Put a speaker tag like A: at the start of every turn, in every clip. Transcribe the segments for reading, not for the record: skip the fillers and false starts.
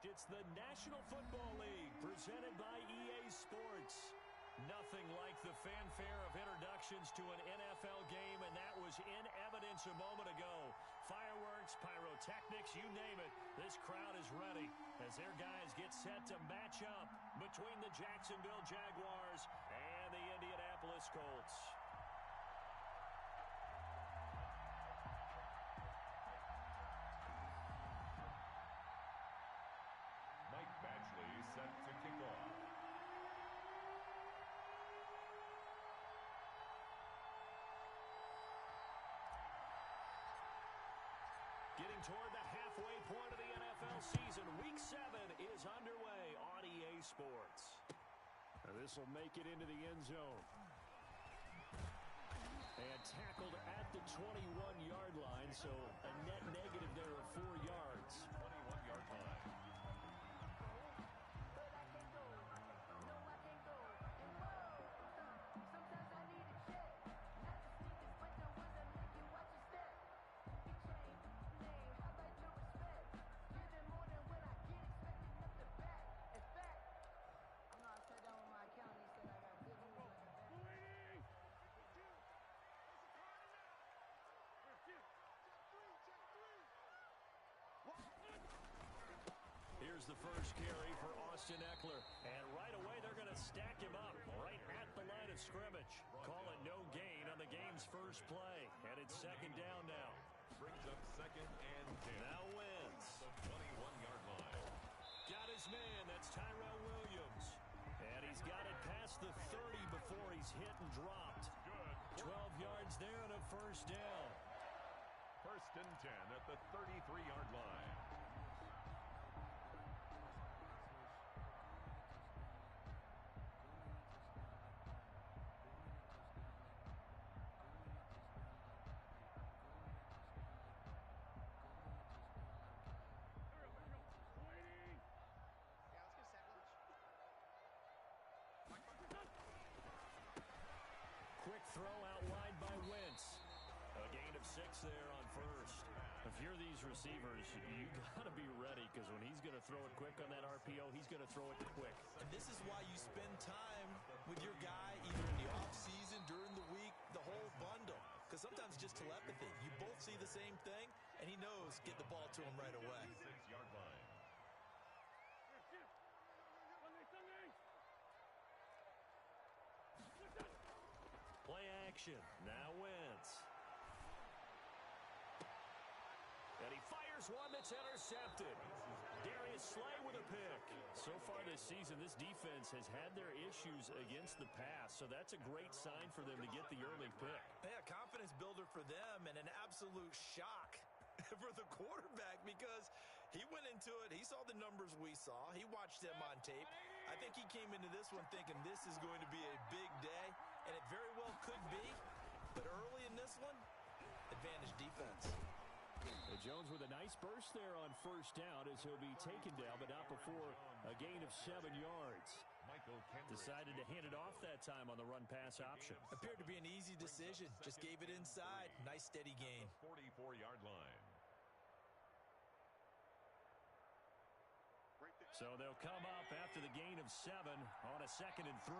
A: fact, it's the National Football League presented by EA Sports. Nothing like the fanfare of introductions to an NFL game, and that was in evidence a moment ago. Fireworks, pyrotechnics, you name it. This crowd is ready as their guys get set to match up between the Jacksonville Jaguars and the Indianapolis Colts.
B: Mike Badgley set to kick off.
A: Getting toward the halfway point of the NFL season. Week 7 is underway on EA Sports. This will make it into the end zone. And tackled at the 21-yard line, so a net negative there of 4 yards.
B: 21-yard line.
A: Here's the first carry for Austin Eckler. And right away, they're going to stack him up right at the line of scrimmage. Call it no gain on the game's first play. And it's second down now.
B: Brings up second and 10.
A: Now wins.
B: The 21-yard line.
A: Got his man. That's Tyrell Williams. And he's got it past the 30 before he's hit and dropped. 12 yards there and a first down.
B: First and 10 at the 33-yard line.
A: Quick throw out wide by Wentz. A gain of 6 there on first. If you're these receivers, you got to be ready because when he's going to throw it quick on that RPO, he's going to throw it quick.
C: And this is why you spend time with your guy either in the offseason, during the week, the whole bundle. Because sometimes it's just telepathy. You both see the same thing, and he knows get the ball to him right away.
B: 6-yard line.
A: Play action. Now Wentz. And he fires one that's intercepted. Darius Slay with a pick. So far this season, this defense has had their issues against the pass, so that's a great sign for them to get the early pick.
C: Yeah, confidence builder for them and an absolute shock for the quarterback because he went into it. He saw the numbers we saw. He watched them on tape. I think he came into this one thinking this is going to be a big day, and it very well could be. But early in this one, advantage defense.
A: Jones with a nice burst there on first down as he'll be taken down, but not before a gain of 7 yards. Decided to hand it off that time on the run-pass option.
C: Appeared to be an easy decision. Just gave it inside. Nice steady gain.
B: 44-yard line.
A: So they'll come up after the gain of 7 on a 2nd and 3.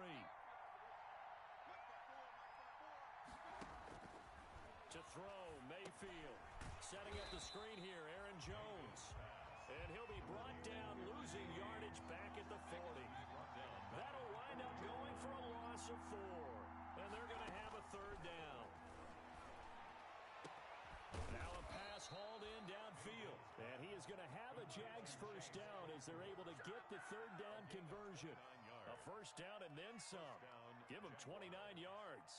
A: To throw, Mayfield. Setting up the screen here, Aaron Jones. And he'll be brought down, losing yardage back at the 40. That'll wind up going for a loss of 4. And they're going to have a 3rd down. Now a pass hauled in downfield. And he is going to have a Jags first down as they're able to get the 3rd down conversion. A first down and then some. Give them 29 yards.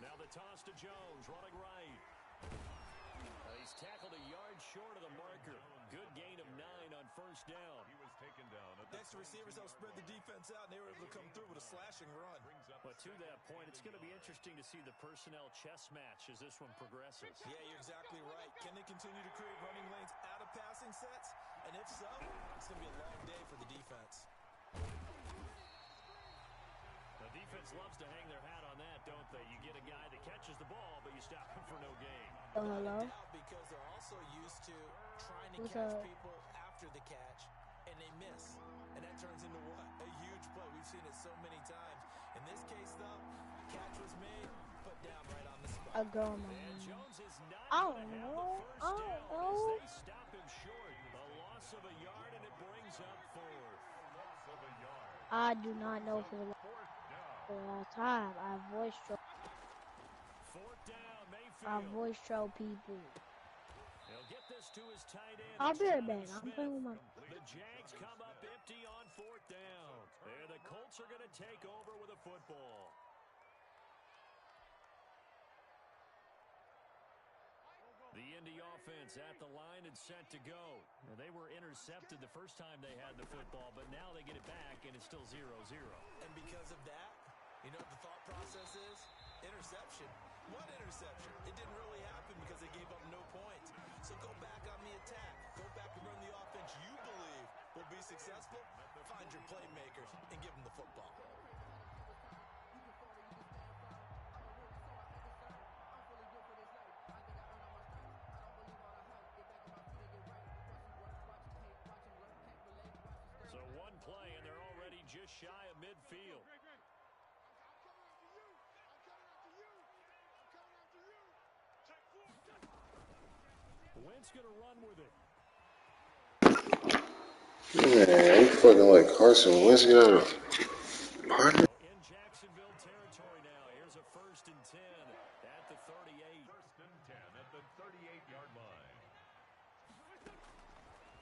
A: Now the toss to Jones, running right. He's tackled a yard short of the marker. Good gain of 9 on first down.
B: He was taken down.
C: Next, the receivers helped spread the defense out, and they were able to come through with a slashing run.
A: But to that point, it's going to be interesting to see the personnel chess match as this one progresses.
C: Yeah, you're exactly right. Can they continue to create running lanes out of passing sets? And if so, it's going to be a long day for the defense.
A: The defense loves to hang their hat on that, don't they? You get a guy that catches the ball, but you stop him for no gain.
D: Oh, hello?
C: Because they're also used to trying to catch people after the catch, and they miss. And that turns into what? A huge play. We've seen it so many times. In this case, though, catch was made, put down right on the spot.
D: A girl, man.
A: Jones is not
D: I
A: going
D: don't
A: to have
D: know.
A: the first down as they stop him short. A loss of a yard, and it brings up fourth.
B: Loss of a yard.
D: I do not know for the last time. I voice troll.
A: Fourth down, Mayfield.
D: I voice troll people.
A: He'll get this to his tight end.
D: I'll be right back. I'm playing with my.
A: The Jags come up empty on fourth down. And the Colts are going to take over with a football. The Indy offense at the line and set to go. Now, they were intercepted the first time they had the football, but now they get it back, and it's still 0-0.
C: And because of that, you know what the thought process is? Interception. What interception? It didn't really happen because they gave up no points. So go back on the attack. Go back and run the offense you believe will be successful. Find your playmakers and give them the football.
A: So one play, and they're already just shy of midfield. Wentz going to run with it.
E: Man, you fucking like Carson Wentz, get out of partner.
A: In Jacksonville territory now. Here's a 1st and 10 at the 38.
B: 1st and 10 at the 38-yard line.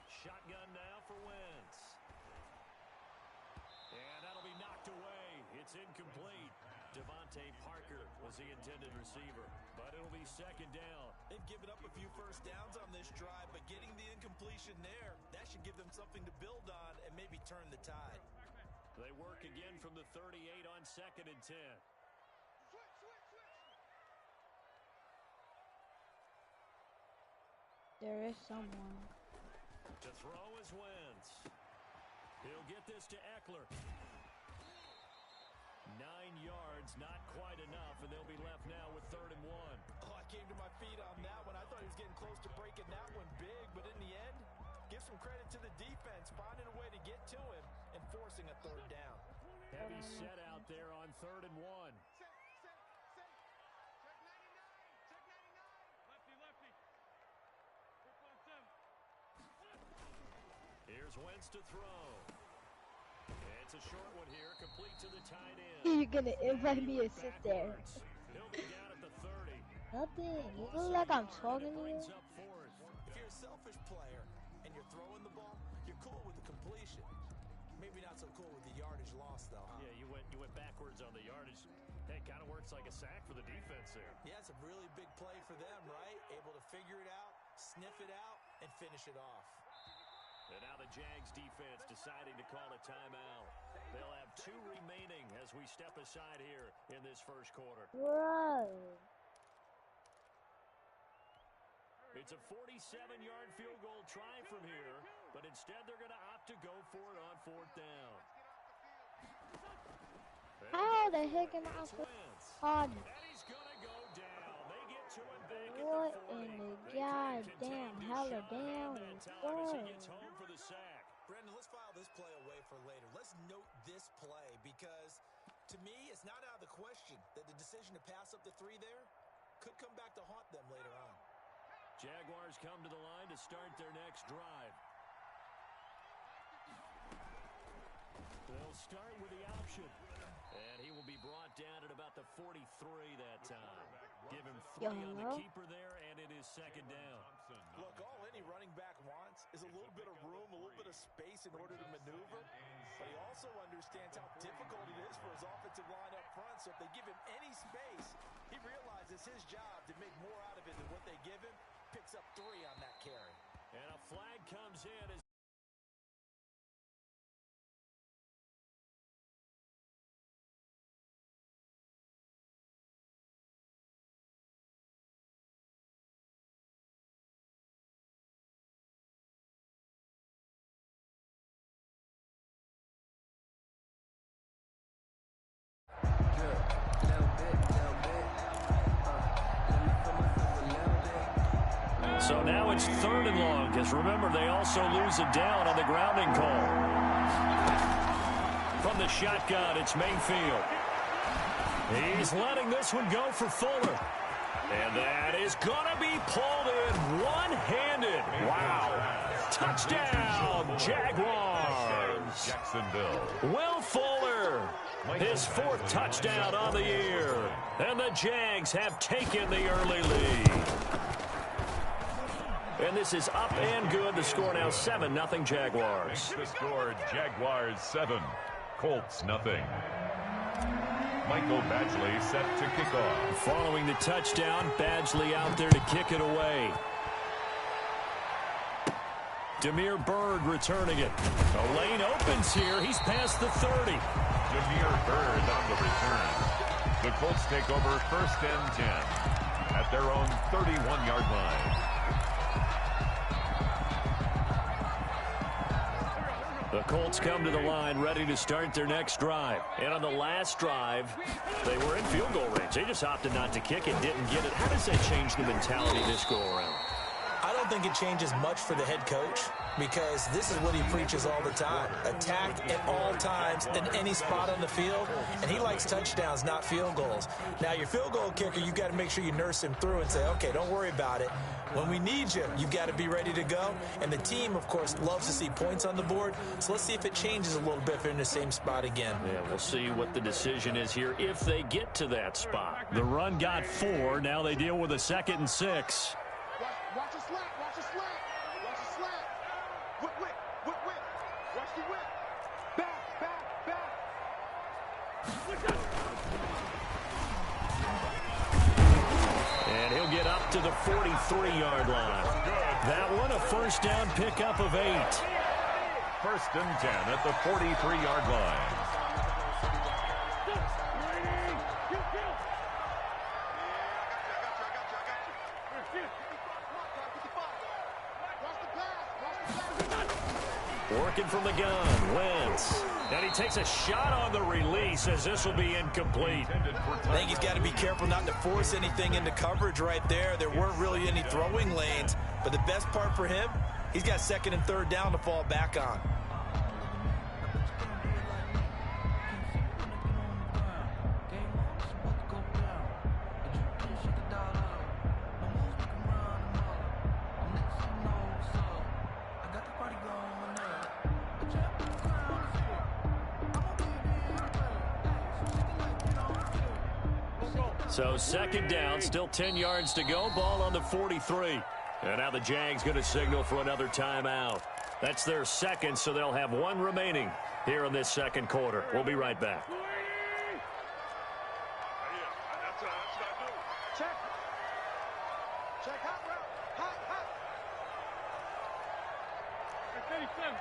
A: Shotgun now for Wentz. And that'll be knocked away. It's incomplete. Devontae Parker was the intended receiver, but it'll be 2nd down.
C: They've given up a few first downs on this drive, but getting the incompletion there, that should give them something to build on and maybe turn the tide.
A: They work again from the 38 on 2nd and 10.
D: There is someone.
A: To throw is Wentz. He'll get this to Eckler. 9 yards, not quite enough, and they'll be left now with 3rd and 1.
C: Oh, I came to my feet on that one. I thought he was getting close to breaking that one big, but in the end, give some credit to the defense, finding a way to get to him and forcing a 3rd down.
A: Heavy set out there on 3rd and 1. Here's Wentz to throw. It's a short one here, complete to the tight end.
D: You're gonna invite me to sit there.
A: He'll be down at the 30.
D: Nothing. You look like I'm talking to you.
C: If you're a selfish player and you're throwing the ball, you're cool with the completion. Maybe not so cool with the yardage loss, though, huh?
A: Yeah, you went backwards on the yardage. Hey, it kind of works like a sack for the defense there.
C: Yeah, it's a really big play for them, right? Able to figure it out, sniff it out, and finish it off.
A: And now the Jags defense deciding to call a timeout. They'll have 2 remaining as we step aside here in this 1st quarter.
D: Bro.
A: It's a 47-yard field goal try from here, but instead they're going to opt to go for it on 4th down.
D: How the heck am I on?
A: And he's going to go down. They get to him back
D: What
A: at the 40.
D: in the goddamn hell of damn
A: As he gets home for the sack.
C: Brandon, let's file this play away for later. Let's note this play because, to me, it's not out of the question that the decision to pass up the 3 there could come back to haunt them later on.
A: Jaguars come to the line to start their next drive. They'll start with the option. And he will be brought down at about the 43 that time. Give him 3 on the keeper there, and it is 2nd down.
C: Look, all any running back wants is a little bit of room, a little bit of space in order to maneuver. But he also understands how difficult it is for his offensive line up front. So if they give him any space, he realizes his job to make more out of it than what they give him. Picks up 3 on that carry.
A: And a flag comes in as So now it's 3rd and long, because remember, they also lose a down on the grounding call. From the shotgun, it's Mayfield. He's letting this one go for Fuller. And that is going to be pulled in one-handed. Wow. Touchdown, Jaguars.
B: Jacksonville.
A: Will Fuller, his 4th touchdown on the year. And the Jags have taken the early lead. And this is up and good. The score now 7-0 Jaguars.
B: The score, Jaguars 7, Colts 0. Michael Badgley set to kick off.
A: Following the touchdown, Badgley out there to kick it away. Damiere Byrd returning it. A lane opens here. He's past the 30.
B: Damiere Byrd on the return. The Colts take over 1st and 10 at their own 31-yard line.
A: The Colts come to the line ready to start their next drive. And on the last drive, they were in field goal range. They just opted not to kick it, didn't get it. How does that change the mentality this go around?
C: I don't think it changes much for the head coach, because this is what he preaches all the time. Attack at all times in any spot on the field, and he likes touchdowns, not field goals. Now, your field goal kicker, you've got to make sure you nurse him through and say, okay, don't worry about it. When we need you, you've got to be ready to go. And the team, of course, loves to see points on the board. So let's see if it changes a little bit if they're in the same spot again.
A: Yeah, we'll see what the decision is here if they get to that spot. The run got 4. Now they deal with a 2nd and 6.
F: Watch the slant, watch the slant, watch the slant. Whip. Watch the whip. Back.
A: And he'll get up to the 43-yard line. That one, a 1st down pickup of 8.
B: 1st and 10 at the 43-yard line.
A: Working from the gun, Wentz. And he takes a shot on the release as this will be incomplete.
C: I think he's got to be careful not to force anything into coverage right there. There weren't really any throwing lanes. But the best part for him, he's got 2nd and 3rd down to fall back on.
A: So 2nd down, still 10 yards to go. Ball on the 43. And now the Jags going to signal for another timeout. That's their 2nd, so they'll have 1 remaining here in this 2nd quarter. We'll be right back.
F: Check hot route. Hot. 57.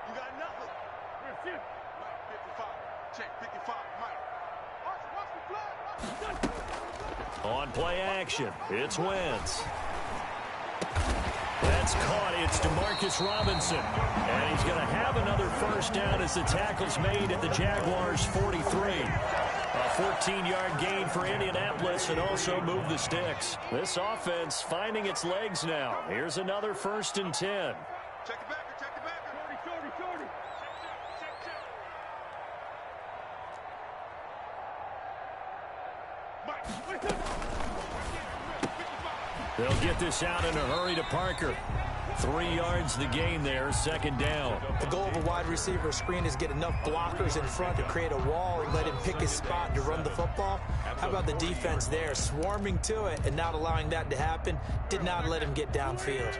F: You got nothing. Mike, 55. Check, 55. Mike. Watch the flag.
A: On play action, it's Wentz. That's caught. It's DeMarcus Robinson. And he's going to have another 1st down as the tackle's made at the Jaguars' 43. A 14-yard gain for Indianapolis and also move the sticks. This offense finding its legs now. Here's another 1st and 10.
F: Check it back. Shorty.
A: They'll get this out in a hurry to Parker. 3 yards the gain there, 2nd down.
C: The goal of a wide receiver screen is get enough blockers in front to create a wall and let him pick his spot to run the football. How about the defense there, swarming to it and not allowing that to happen? Did not let him get downfield.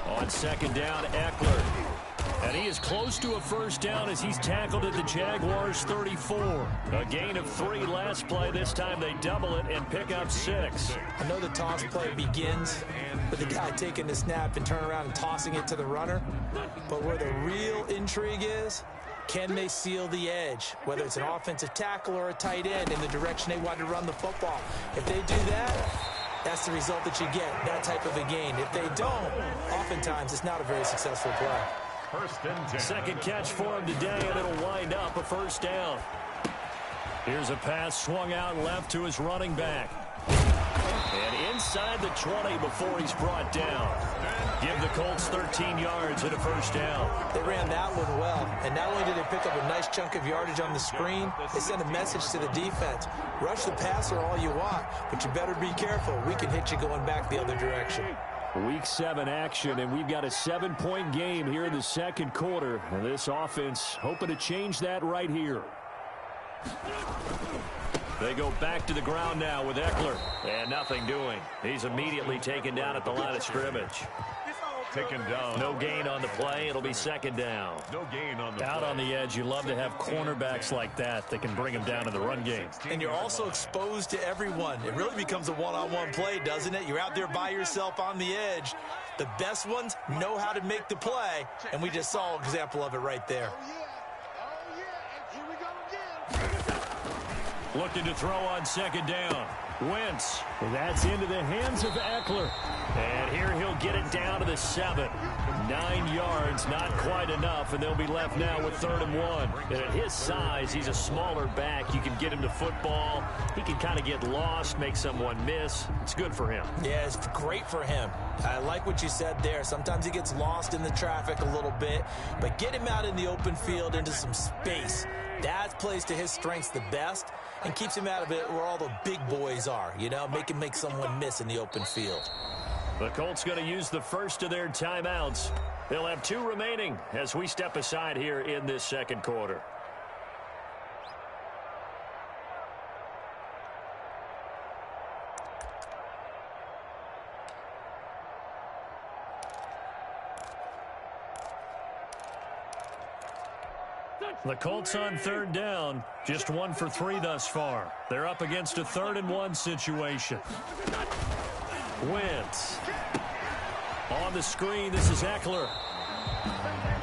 A: On 2nd down, Eckler. And he is close to a 1st down as he's tackled at the Jaguars' 34. A gain of 3 last play. This time they double it and pick up 6.
C: I know the toss play begins with the guy taking the snap and turn around and tossing it to the runner. But where the real intrigue is, can they seal the edge? Whether it's an offensive tackle or a tight end in the direction they want to run the football. If they do that, that's the result that you get, that type of a gain. If they don't, oftentimes it's not a very successful play.
B: First and 10.
A: Second catch for him today, and it'll wind up a first down. Here's a pass swung out left to his running back. And inside the 20 before he's brought down. Give the Colts 13 yards and a first down.
C: They ran that one well, and not only did they pick up a nice chunk of yardage on the screen, they sent a message to the defense. Rush the passer all you want, but you better be careful. We can hit you going back the other direction.
A: Week 7 action, and we've got a 7-point game here in the second quarter. And this offense hoping to change that right here. They go back to the ground now with Eckler. And nothing doing. He's immediately taken down at the line of scrimmage.
B: Taken down.
A: No gain on the play. It'll be second down.
B: No gain on the
A: Out
B: play.
A: on the edge, you love to have cornerbacks like that can bring them down in the run game.
C: And you're also exposed to everyone. It really becomes a one-on-one play, doesn't it? You're out there by yourself on the edge. The best ones know how to make the play, and we just saw an example of it right there.
A: Looking to throw on second down. Wentz. That's into the hands of Eckler. And here he'll get it down to the 7. 9 yards, not quite enough, and they'll be left now with 3rd and 1. And at his size, he's a smaller back. You can get him to football. He can kind of get lost, make someone miss. It's good for him.
C: Yeah, it's great for him. I like what you said there. Sometimes he gets lost in the traffic a little bit, but get him out in the open field into some space. That plays to his strengths the best and keeps him out of it where all the big boys are, you know, make him make someone miss in the open field.
A: The Colts going to use the first of their timeouts. They'll have 2 remaining as we step aside here in this second quarter. The Colts on 3rd down, just 1 for 3 thus far. They're up against a 3rd and 1 situation. Wentz. On the screen, this is Eckler.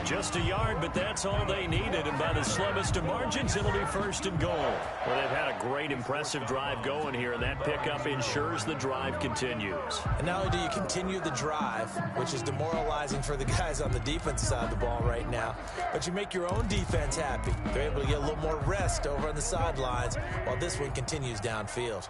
A: Just a yard, but that's all they needed. And by the slimmest of margins, it'll be 1st and goal. Well, they've had a great, impressive drive going here, and that pickup ensures the drive continues.
C: And not only do you continue the drive, which is demoralizing for the guys on the defensive side of the ball right now, but you make your own defense happy. They're able to get a little more rest over on the sidelines while this one continues downfield.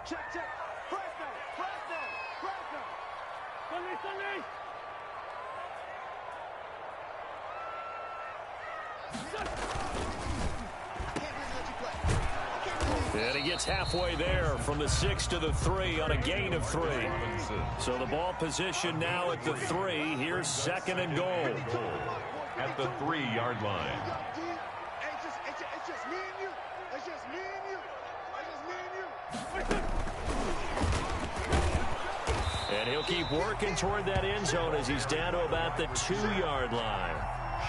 A: And he gets halfway there from the 6 to the 3 on a gain of 3. So the ball position now at the 3. Here's 2nd and goal.
B: At the 3-yard line.
F: It's just me and you. It's just me and you. It's just me and you.
A: And he'll keep working toward that end zone as he's down to about the 2-yard line.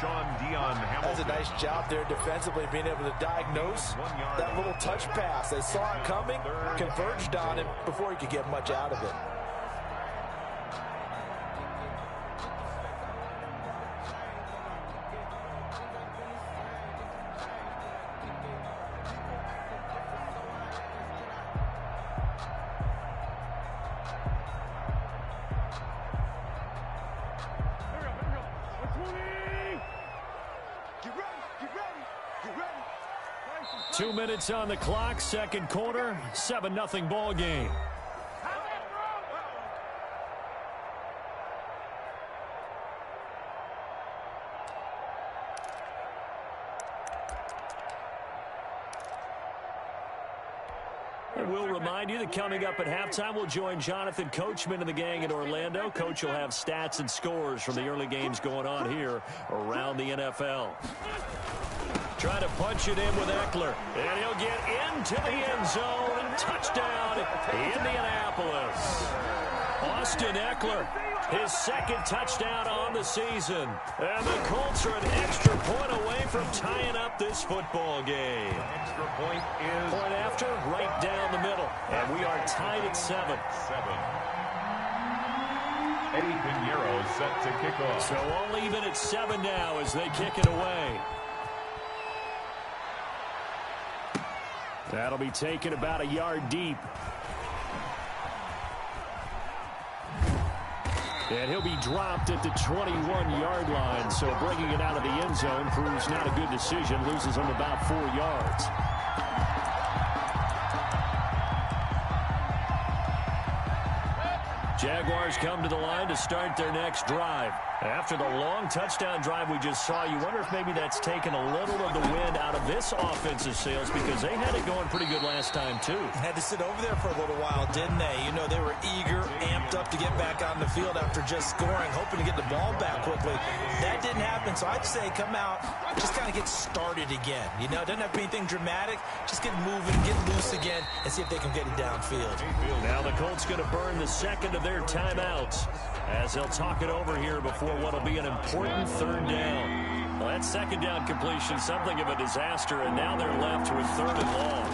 B: Sean Dion Hamilton.
C: That's a nice job there defensively, being able to diagnose that little touch pass. They saw it coming, converged on it before he could get much out of it.
F: Get ready.
A: 2 minutes on the clock, second quarter, 7-0 ball game. And we'll remind you that coming up at halftime, we'll join Jonathan Coachman and the gang in Orlando. Coach will have stats and scores from the early games going on here around the NFL. Trying to punch it in with Eckler. And he'll get into the end zone. Touchdown, Indianapolis. Austin Eckler, his 2nd touchdown on the season. And the Colts are an extra point away from tying up this football game.
B: Extra point is
A: Point after, right down the middle. And we are tied at 7.
B: 7. Eddie Pinheiro set to kick off.
A: So all even at 7 now as they kick it away. That'll be taken about a yard deep. And he'll be dropped at the 21-yard line. So bringing it out of the end zone proves not a good decision. Loses him about 4 yards. Jaguars come to the line to start their next drive. After the long touchdown drive we just saw, you wonder if maybe that's taken a little of the wind out of this offensive sails, because they had it going pretty good last time, too.
C: Had to sit over there for a little while, didn't they? You know, they were eager, amped up to get back on the field after just scoring, hoping to get the ball back quickly. That didn't happen, so I'd say come out, just kind of get started again. You know, it doesn't have to be anything dramatic. Just get moving, get loose again, and see if they can get it downfield.
A: Now the Colts going to burn the second of their timeouts as they'll talk it over here before what will be an important third down. Well, that second down completion, something of a disaster, and now they're left with third and long.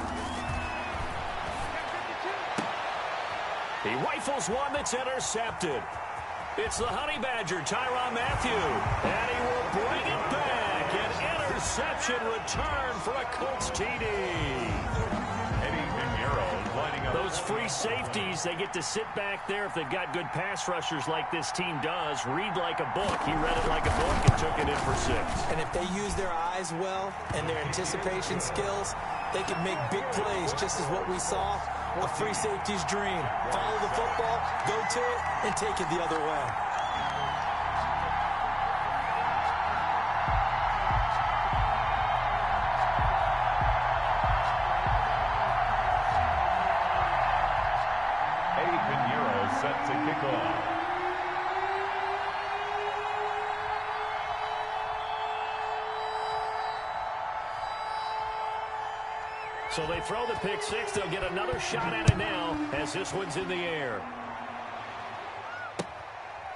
A: He rifles one that's intercepted. It's the Honey Badger, Tyrann Mathieu, and he will bring it back. An interception return for a Colts TD. Those free safeties, they get to sit back there if they've got good pass rushers like this team does. Read like a book. He read it like a book and took it in for 6.
C: And if they use their eyes well and their anticipation skills, they can make big plays, just as what we saw. A free safety's dream. Follow the football, go to it, and take it the other way.
B: Set to kick off.
A: So they throw the pick 6. They'll get another shot at it now as this one's in the air.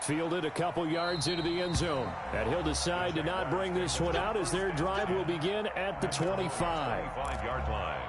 A: Fielded a couple yards into the end zone. And he'll decide to not bring this one out as their drive will begin at the 25.
B: 25-yard line.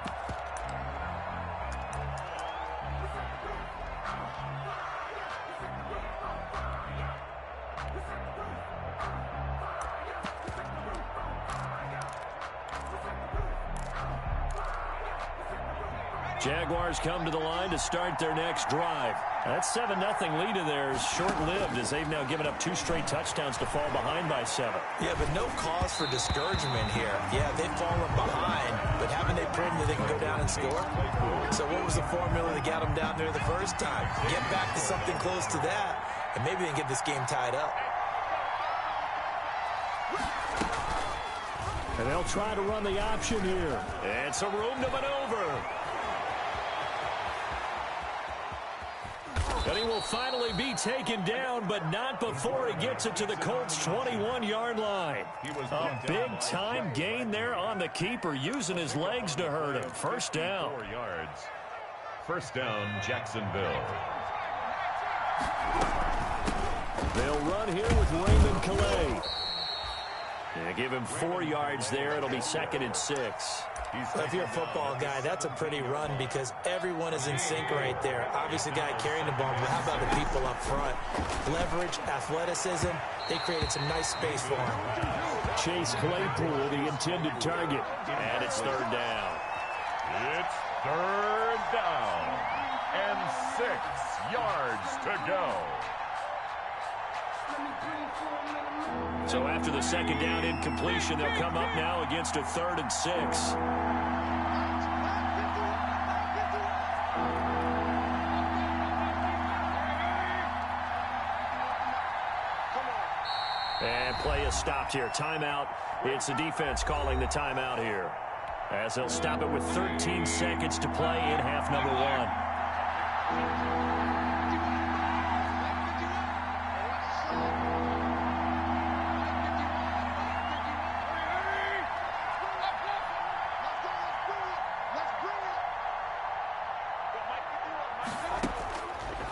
A: Jaguars come to the line to start their next drive. That 7-0 lead of theirs short-lived as they've now given up 2 straight touchdowns to fall behind by 7.
C: Yeah, but no cause for discouragement here. Yeah, they've fallen behind, but haven't they proven that they can go down and score? So what was the formula that got them down there the first time? Get back to something close to that, and maybe they can get this game tied up.
A: And they'll try to run the option here. It's a room to maneuver. And he will finally be taken down, but not before he gets it to the Colts' 21-yard line. A big-time gain there on the keeper, using his legs to hurt him. First down.
B: 4 yards. First down, Jacksonville.
A: They'll run here with Raymond Calais. Yeah, give him 4 yards there. It'll be 2nd and 6.
C: If you're a football guy, that's a pretty run because everyone is in sync right there. Obviously, the guy carrying the ball, but how about the people up front? Leverage, athleticism, they created some nice space for him.
A: Chase Claypool, the intended target. And it's 3rd down.
B: It's 3rd down. And 6 yards to go.
A: So after the 2nd down incompletion, they'll come up now against a 3rd and 6. And play is stopped here. Timeout. It's the defense calling the timeout here, as they'll stop it with 13 seconds to play in half number 1.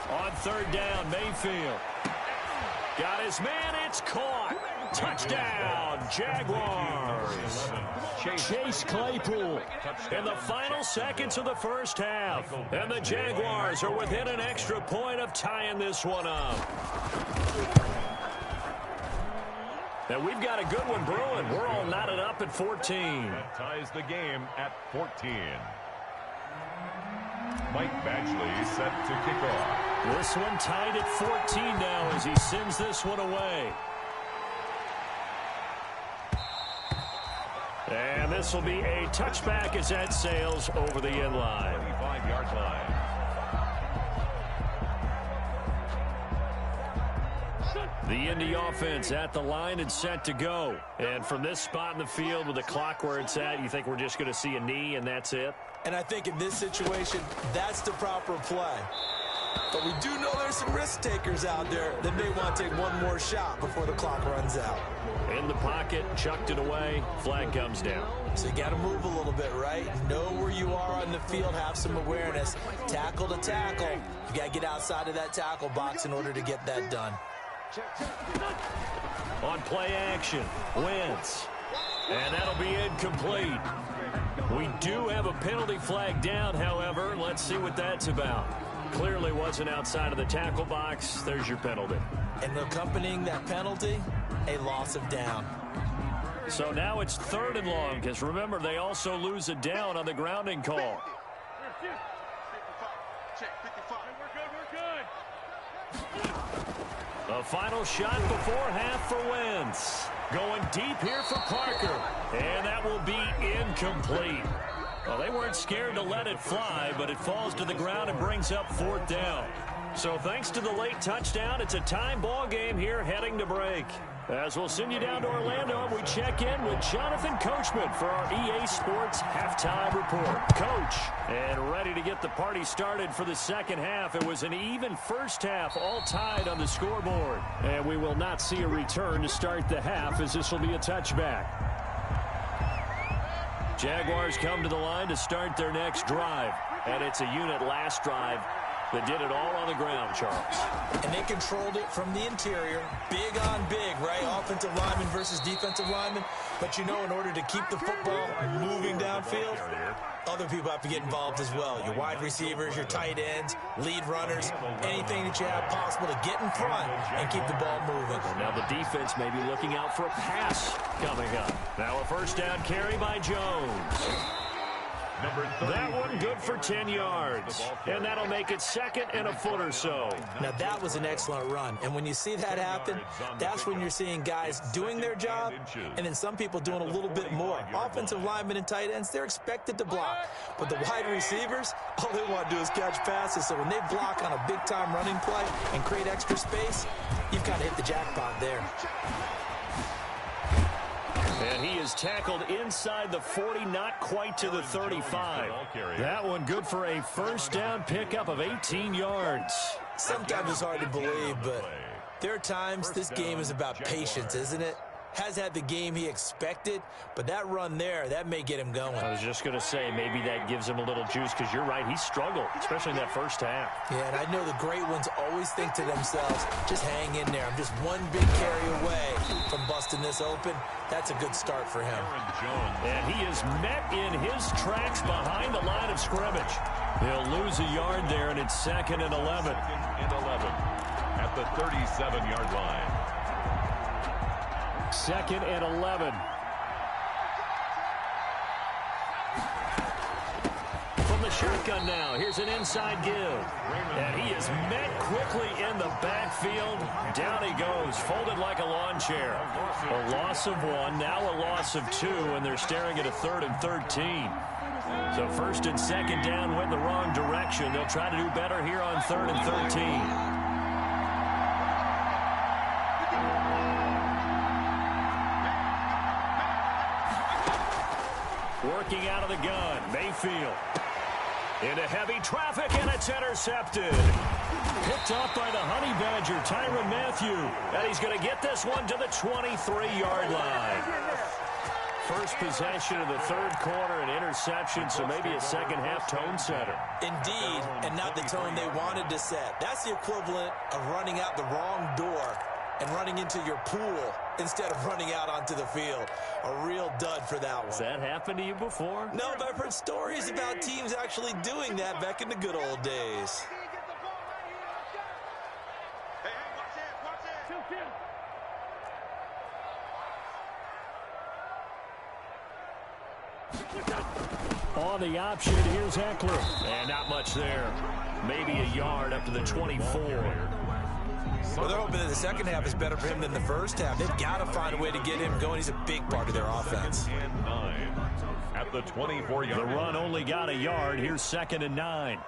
A: On 3rd down, Mayfield. Got his man, it's caught. Touchdown, Jaguars. Chase Claypool in the final seconds of the first half. And the Jaguars are within an extra point of tying this one up. And we've got a good one brewing. We're all knotted up at 14.
B: That ties the game at 14. Mike Badgley set to kick off.
A: This one tied at 14 now as he sends this one away. And this will be a touchback as that sails over the end line.
B: 25-yard line.
A: The Indy offense at the line and set to go. And from this spot in the field with the clock where it's at, you think we're just going to see a knee and that's it?
C: And I think in this situation, that's the proper play. But we do know there's some risk takers out there that may want to take one more shot before the clock runs out.
A: In the pocket, chucked it away, flag comes down.
C: So you got to move a little bit, right? Know where you are on the field, have some awareness. Tackle to tackle. You got to get outside of that tackle box in order to get that done.
A: On play action, Wentz. And that'll be incomplete. We do have a penalty flag down, however. Let's see what that's about. Clearly wasn't outside of the tackle box. There's your penalty.
C: And accompanying that penalty, a loss of down.
A: So now it's 3rd and long, because remember, they also lose a down on the grounding call. A final shot before half for Wentz. Going deep here for Parker. And that will be incomplete. Well, they weren't scared to let it fly, but it falls to the ground and brings up 4th down. So thanks to the late touchdown, it's a time ball game here heading to break. As we'll send you down to Orlando, we check in with Jonathan Coachman for our EA Sports Halftime Report. Coach, and ready to get the party started for the second half. It was an even first half, all tied on the scoreboard. And we will not see a return to start the half, as this will be a touchback. Jaguars come to the line to start their next drive. And it's a unit last drive that did it all on the ground, Charles.
C: And they controlled it from the interior. Big on big, right? Offensive lineman versus defensive lineman. But you know, in order to keep the football moving downfield, other people have to get involved as well. Your wide receivers, your tight ends, lead runners, anything that you have possible to get in front and keep the ball moving.
A: Now the defense may be looking out for a pass coming up. Now a first down carry by Jones. That one good for 10 yards. And that'll make it 2nd and a foot or so.
C: Now that was an excellent run. And when you see that happen, that's when you're seeing guys doing their job and then some people doing a little bit more. Offensive linemen and tight ends, they're expected to block. But the wide receivers, all they want to do is catch passes. So when they block on a big-time running play and create extra space, you've kind of hit the jackpot there.
A: And he is tackled inside the 40, not quite to the 35. That one good for a first down pickup of 18 yards.
C: Sometimes it's hard to believe, but there are times this game is about patience, isn't it? Has had the game he expected, but that run there, that may get him going.
A: I was just going to say, maybe that gives him a little juice, because you're right, he struggled, especially in that first half.
C: Yeah, and I know the great ones always think to themselves, just hang in there. I'm just one big carry away from busting this open. That's a good start for him.
A: And he is met in his tracks behind the line of scrimmage. He'll lose a yard there, and it's 2nd and 11.
B: 2nd and 11 at the 37-yard line.
A: 2nd and 11. From the shotgun now, here's an inside give. And he is met quickly in the backfield. Down he goes, folded like a lawn chair. A loss of 1, now a loss of 2, and they're staring at a 3rd and 13. So 1st and 2nd down went the wrong direction. They'll try to do better here on 3rd and 13. Working out of the gun, Mayfield. Into heavy traffic, and it's intercepted. Picked off by the Honey Badger, Tyrann Mathieu. And he's going to get this one to the 23-yard line. First possession of the 3rd quarter, an interception, so maybe a second-half tone setter.
C: Indeed, and not the tone they wanted to set. That's the equivalent of running out the wrong door and running into your pool instead of running out onto the field. A real dud for that one.
A: Has that happened to you before?
C: No, but I've heard stories about teams actually doing that back in the good old days.
A: On the option, here's Eckler. And not much there. Maybe a yard up to the 24.
C: Well, they're hoping that the second half is better for him than the first half. They've got to find a way to get him going. He's a big part of their offense.
B: And 9 at the 24-yard.
A: The run only got a yard. Here's 2nd and 9.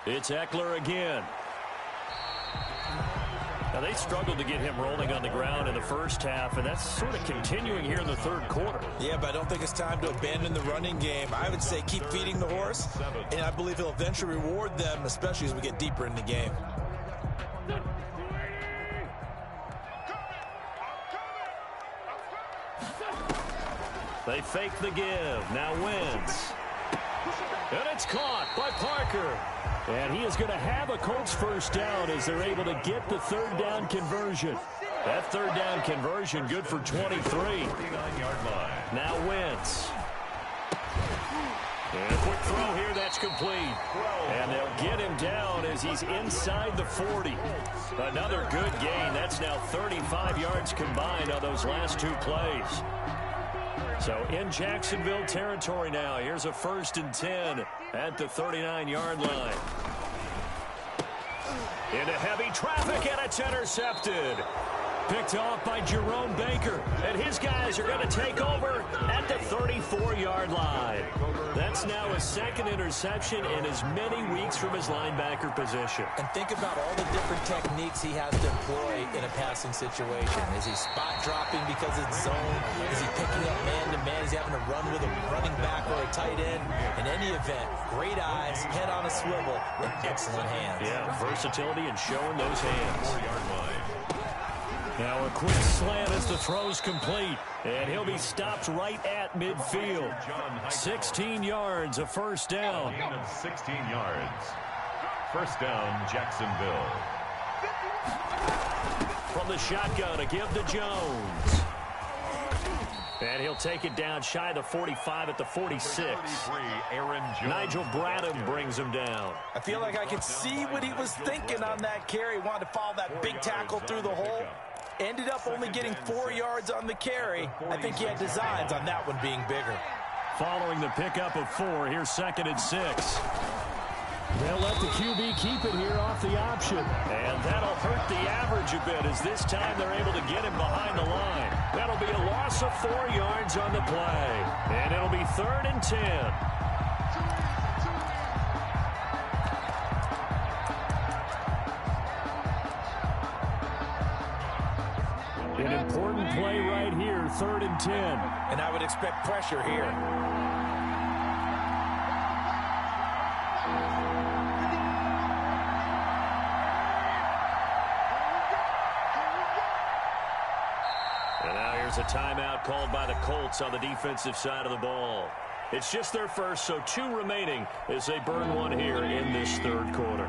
A: It's Eckler again. Now, they struggled to get him rolling on the ground in the first half, and that's sort of continuing here in the third quarter.
C: Yeah, but I don't think it's time to abandon the running game. I would say keep feeding the horse, and I believe he'll eventually reward them, especially as we get deeper in the game.
A: They fake the give. Now Wentz. And it's caught by Parker. And he is going to have a Colts first down as they're able to get the third down conversion. That third down conversion good for 23.
B: 39-yard line.
A: Now Wentz. And a quick throw here, that's complete. And they'll get him down as he's inside the 40. Another good gain. That's now 35 yards combined on those last two plays. So in Jacksonville territory now. Here's a 1st and 10 at the 39-yard line. Into heavy traffic, and it's intercepted. Picked off by Jerome Baker. And his guys are going to take over at the 34-yard line. That's now his 2nd interception in as many weeks from his linebacker position.
C: And think about all the different techniques he has to employ in a passing situation. Is he spot dropping because it's zone? Is he picking up man-to-man? Is he having to run with a running back or a tight end? In any event, great eyes, head on a swivel, and excellent hands.
A: Yeah, versatility and showing those hands.
B: 4-yard line.
A: Now a quick slant as the throw's complete. And he'll be stopped right at midfield. 16 yards, a first down.
B: Gain of 16 yards. First down, Jacksonville.
A: From the shotgun, a give to Jones. And he'll take it down shy of the 45 at the 46.
B: Aaron Jones.
A: Nigel Bradham brings him down.
C: I feel like I could see what he was thinking on that carry. Wanted to follow that big tackle through the hole. Ended up only getting 4 yards on the carry. I think he had designs on that one being bigger.
A: Following the pickup of 4, here's 2nd and 6. They'll let the QB keep it here off the option. And that'll hurt the average a bit as this time they're able to get him behind the line. That'll be a loss of 4 yards on the play. And it'll be 3rd and 10. An important play right here, 3rd and 10.
C: And I would expect pressure here.
A: And now here's a timeout called by the Colts on the defensive side of the ball. It's just their first, so 2 remaining as they burn one here in this third quarter.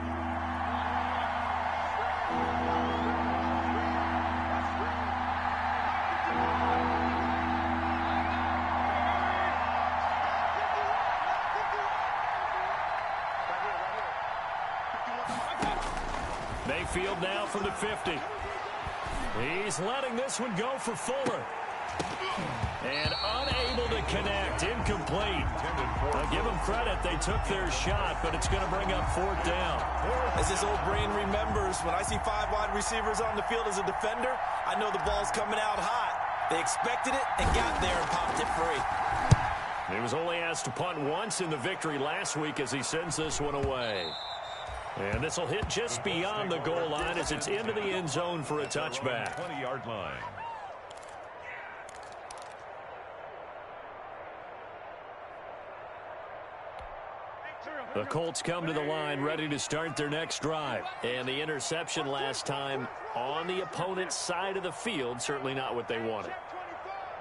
A: Mayfield now from the 50. He's letting this one go for Fuller. And unable to connect. Incomplete. I'll give them credit. They took their shot, but it's going to bring up 4th down.
C: As this old brain remembers, when I see 5 wide receivers on the field as a defender, I know the ball's coming out hot. They expected it and got there and popped it free.
A: He was only asked to punt once in the victory last week as he sends this one away. And this will hit just beyond the goal line as it's into the end zone for a touchback.
B: 20-yard line.
A: The Colts come to the line ready to start their next drive. And the interception last time on the opponent's side of the field, certainly not what they wanted.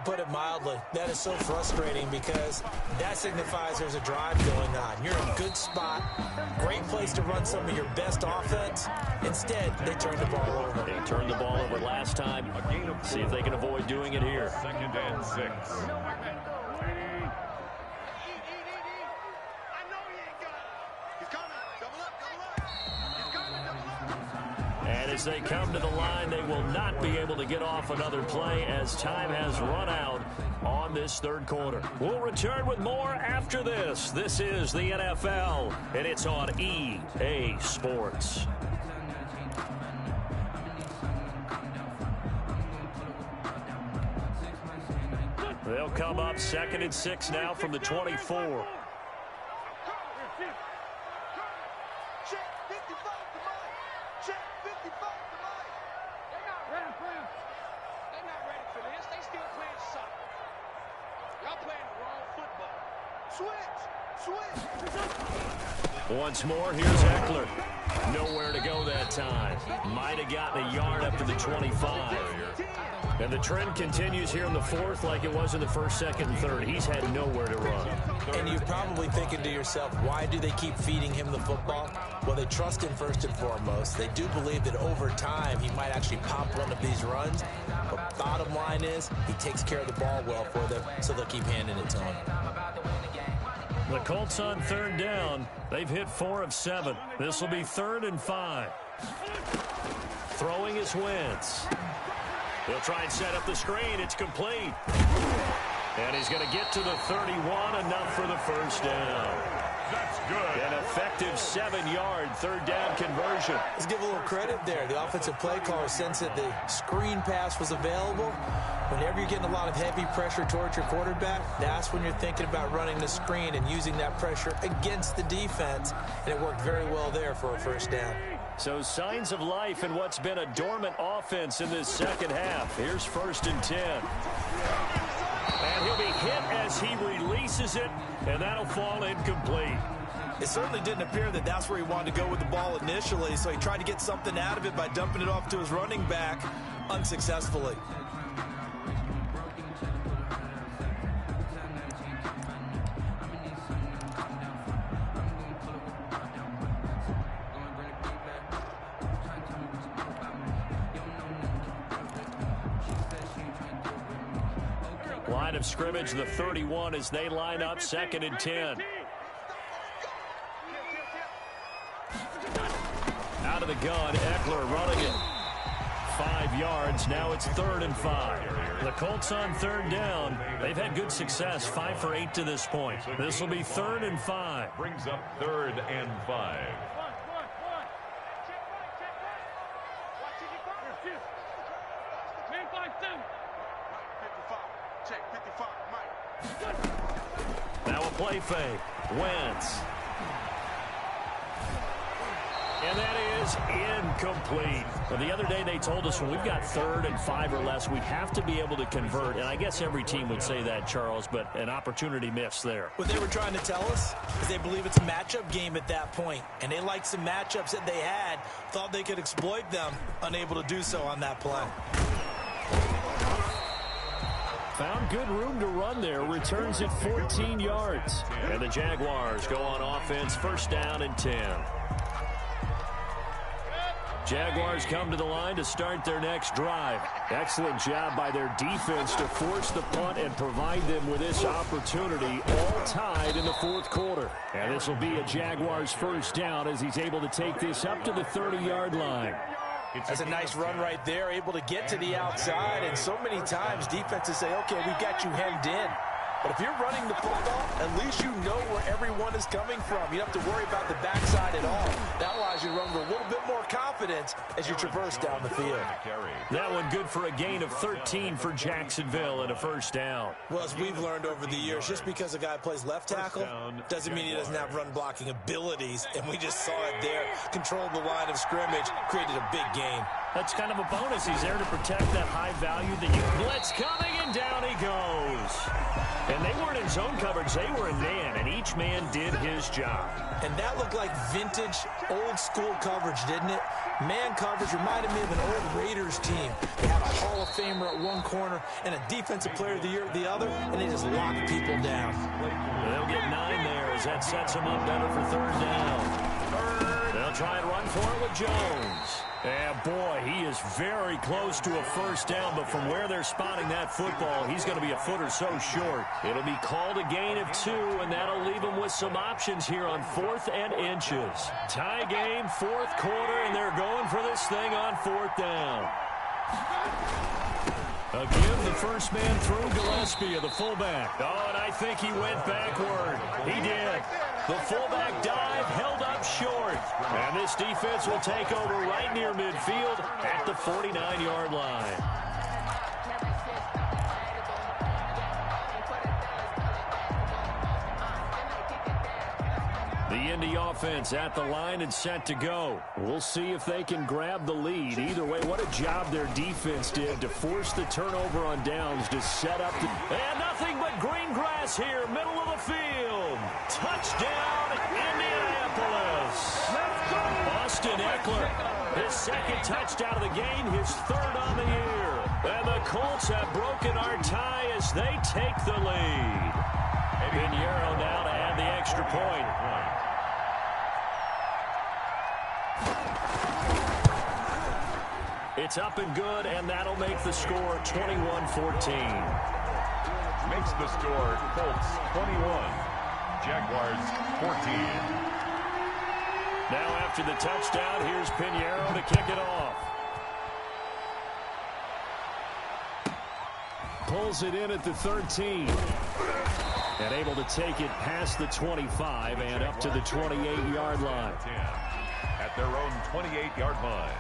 C: Put it mildly, that is so frustrating because that signifies there's a drive going on. You're in a good spot, great place to run some of your best offense. Instead, they turned the ball over.
A: They turned the ball over last time. See if they can avoid doing it here.
B: 2nd and 6.
A: And as As they come to the line, they will not be able to get off another play as time has run out on this third quarter. We'll return with more after this. This is the NFL, and it's on EA Sports. They'll come up 2nd and 6 now from the 24. Once more, here's Eckler. Nowhere to go that time. Might have gotten a yard up to the 25. And the trend continues here in the fourth like it was in the first, second, and third. He's had nowhere to run.
C: And you're probably thinking to yourself, why do they keep feeding him the football? Well, they trust him first and foremost. They do believe that over time he might actually pop one of these runs. But bottom line is he takes care of the ball well for them, so they'll keep handing it to him.
A: The Colts on third down. They've hit 4 of 7. This will be 3rd and 5. Throwing is Wentz. He'll try and set up the screen. It's complete. And he's going to get to the 31, enough for the first down.
B: That's good.
A: An effective 7-yard third down conversion.
C: Let's give a little credit there. The offensive play caller sensed that the screen pass was available. Whenever you're getting a lot of heavy pressure towards your quarterback, that's when you're thinking about running the screen and using that pressure against the defense. And it worked very well there for a first down.
A: So signs of life in what's been a dormant offense in this second half. Here's 1st and 10. And he'll be hit as he releases it, and that'll fall incomplete.
C: It certainly didn't appear that that's where he wanted to go with the ball initially, so he tried to get something out of it by dumping it off to his running back unsuccessfully.
A: Line of scrimmage, the 31, as they line up 2nd and 10. Out of the gun, Eckler running it. 5 yards, now it's 3rd and 5. The Colts on third down. They've had good success, 5 for 8 to this point. This will be 3rd and 5.
B: Brings up 3rd and 5.
A: Now a play fake. Wentz. And that is incomplete. Well, the other day they told us when we've got 3rd and 5 or less, we have to be able to convert. And I guess every team would say that, Charles, but an opportunity missed there.
C: What they were trying to tell us is they believe it's a matchup game at that point. And they liked some matchups that they had, thought they could exploit them, unable to do so on that play.
A: Found good room to run there. Returns it 14 yards. And the Jaguars go on offense, 1st down and 10. Jaguars come to the line to start their next drive. Excellent job by their defense to force the punt and provide them with this opportunity, all tied in the 4th quarter. And this will be a Jaguars 1st down as he's able to take this up to the 30-yard line.
C: That's a nice run right there, able to get to the outside. And so many times defenses say, okay, we've got you hemmed in. But if you're running the football, at least you know where everyone is coming from. You don't have to worry about the backside at all. That allows you to run with a little bit more confidence as you traverse down the field.
A: That one good for a gain of 13 for Jacksonville and a 1st down.
C: Well, as we've learned over the years, just because a guy plays left tackle doesn't mean he doesn't have run blocking abilities. And we just saw it there. Controlled the line of scrimmage, created a big gain.
A: That's kind of a bonus. He's there to protect that high value that you blitz coming, and down he goes. And they weren't in zone coverage. They were in man, and each man did his job.
C: And that looked like vintage, old-school coverage, didn't it? Man coverage reminded me of an old Raiders team. They had a Hall of Famer at one corner and a Defensive Player of the Year at the other, and they just locked people down.
A: They'll get 9 there as that sets them up better for 3rd down. They'll They'll try and run for it with Jones. And, boy, he is very close to a first down, but from where they're spotting that football, he's going to be a foot or so short. It'll be called a gain of 2, and that'll leave them with some options here on 4th and inches. Tie game, 4th quarter, and they're going for this thing on 4th down. Again, the first man through, Gillespie, the fullback. Oh, and I think he went backward. He did. The fullback dive held up short. And this defense will take over right near midfield at the 49-yard line. The Indy offense at the line and set to go. We'll see if they can grab the lead. Either way, what a job their defense did to force the turnover on downs to set up the... And nothing but green grass here, middle of the field. Touchdown, Indianapolis. Austin Eckler, his second touchdown of the game, his 3rd on the year. And the Colts have broken our tie as they take the lead. Pinheiro now to add the extra point. It's up and good, and that'll make the score 21-14.
B: Makes the score Colts 21, Jaguars 14.
A: Now after the touchdown, here's Pinheiro to kick it off. Pulls it in at the 13. And able to take it past the 25 and up to the 28-yard line.
B: At their own 28-yard line.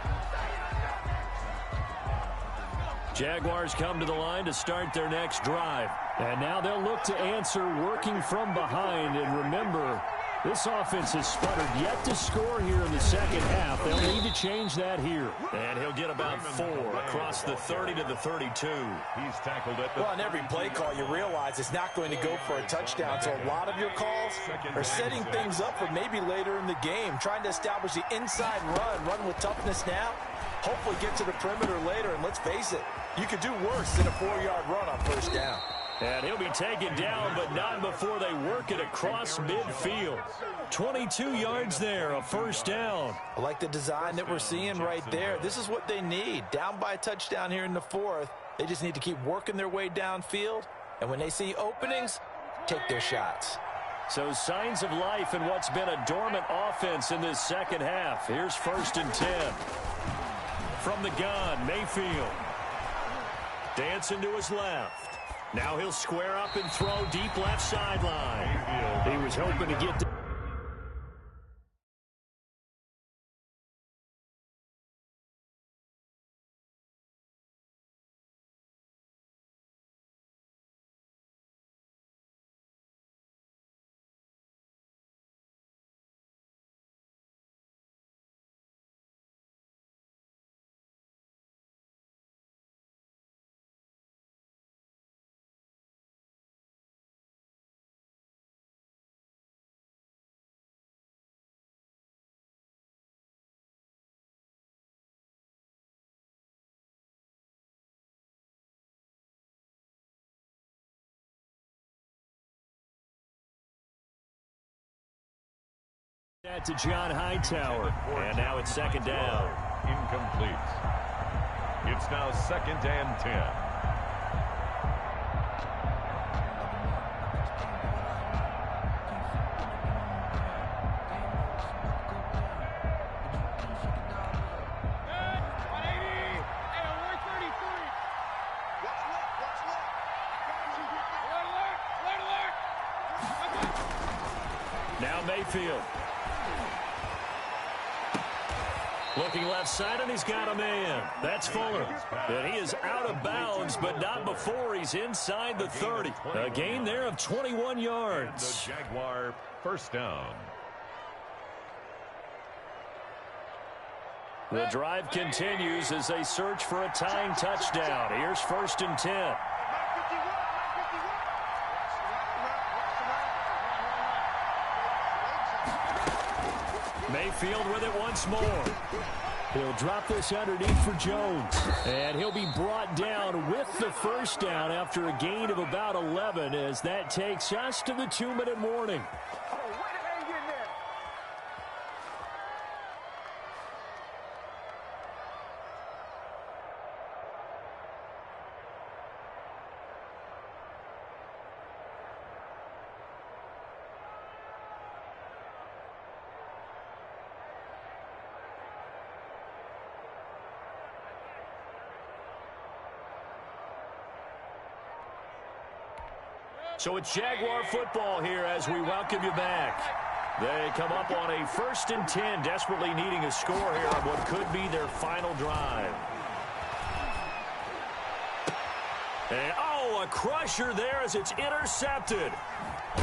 A: Jaguars come to the line to start their next drive. And now they'll look to answer working from behind. And remember, this offense has sputtered yet to score here in the second half. They'll need to change that here. And he'll get about 4 across the 30 to the 32.
B: He's tackled at the...
C: Well, on every play call, you realize it's not going to go for a touchdown. So a lot of your calls are setting things up for maybe later in the game, trying to establish the inside run with toughness now. Hopefully get to the perimeter later, and let's face it, you could do worse than a 4-yard run on first down.
A: And he'll be taken down, but not before they work it across midfield. 22 yards there, a first down.
C: I like the design that we're seeing right there. This is what they need. Down by a touchdown here in the 4th. They just need to keep working their way downfield. And when they see openings, take their shots.
A: So signs of life in what's been a dormant offense in this second half. Here's 1st and 10. From the gun, Mayfield. Dancing to his left. Now he'll square up and throw deep left sideline. He was hoping to get... That to John Hightower, and now it's 2nd down.
B: Incomplete. It's now 2nd and 10.
A: Now Mayfield. Looking left side, and he's got a man. That's Fuller. And he is out of bounds, but not before he's inside the 30. A gain there of 21 yards.
B: The Jaguar first down.
A: The drive continues as they search for a tying touchdown. Here's 1st and 10. Mayfield with it once more. He'll drop this underneath for Jones. And he'll be brought down with the first down after a gain of about 11 as that takes us to the 2-minute warning. So it's Jaguar football here as we welcome you back. They come up on a 1st and 10, desperately needing a score here on what could be their final drive. And, a crusher there as it's intercepted.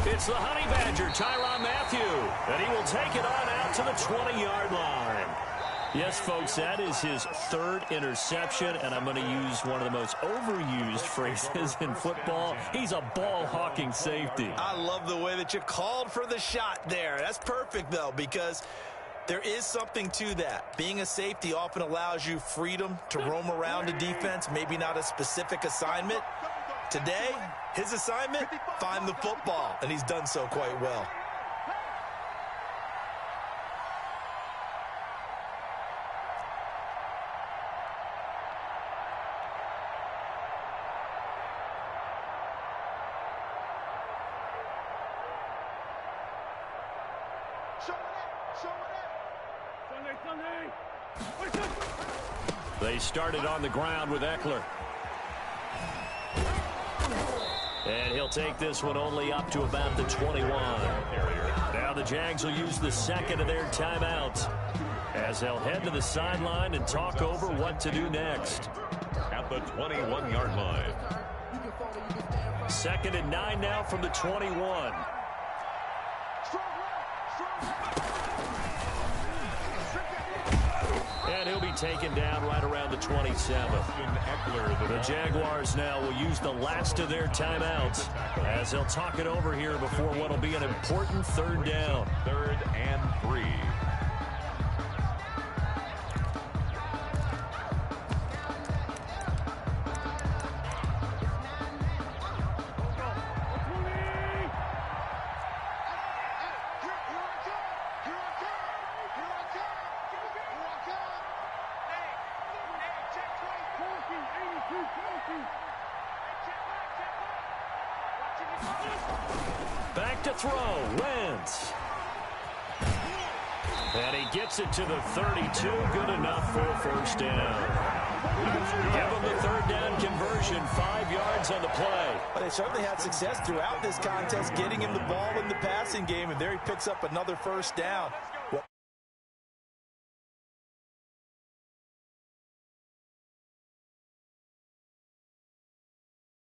A: It's the Honey Badger, Tyrann Mathieu, and he will take it on out to the 20-yard line. Yes, folks, that is his 3rd interception, and I'm going to use one of the most overused phrases in football. He's a ball-hawking safety.
C: I love the way that you called for the shot there. That's perfect, though, because there is something to that. Being a safety often allows you freedom to roam around a defense, maybe not a specific assignment. Today, his assignment, find the football, and he's done so quite well.
A: They started on the ground with Eckler. And he'll take this one only up to about the 21. Now the Jags will use the 2nd of their timeouts as they'll head to the sideline and talk over what to do next.
B: At the 21-yard line.
A: 2nd and 9 now from the 21. And he'll be taken down right around the 27. The Jaguars now will use the last of their timeouts as they'll talk it over here before what will be an important 3rd down.
B: 3rd and 3.
A: Back to throw, Wentz. And he gets it to the 32, good enough for a 1st down. Give him the 3rd down conversion, 5 yards on the play.
C: But they certainly had success throughout this contest, getting him the ball in the passing game, and there he picks up another 1st down.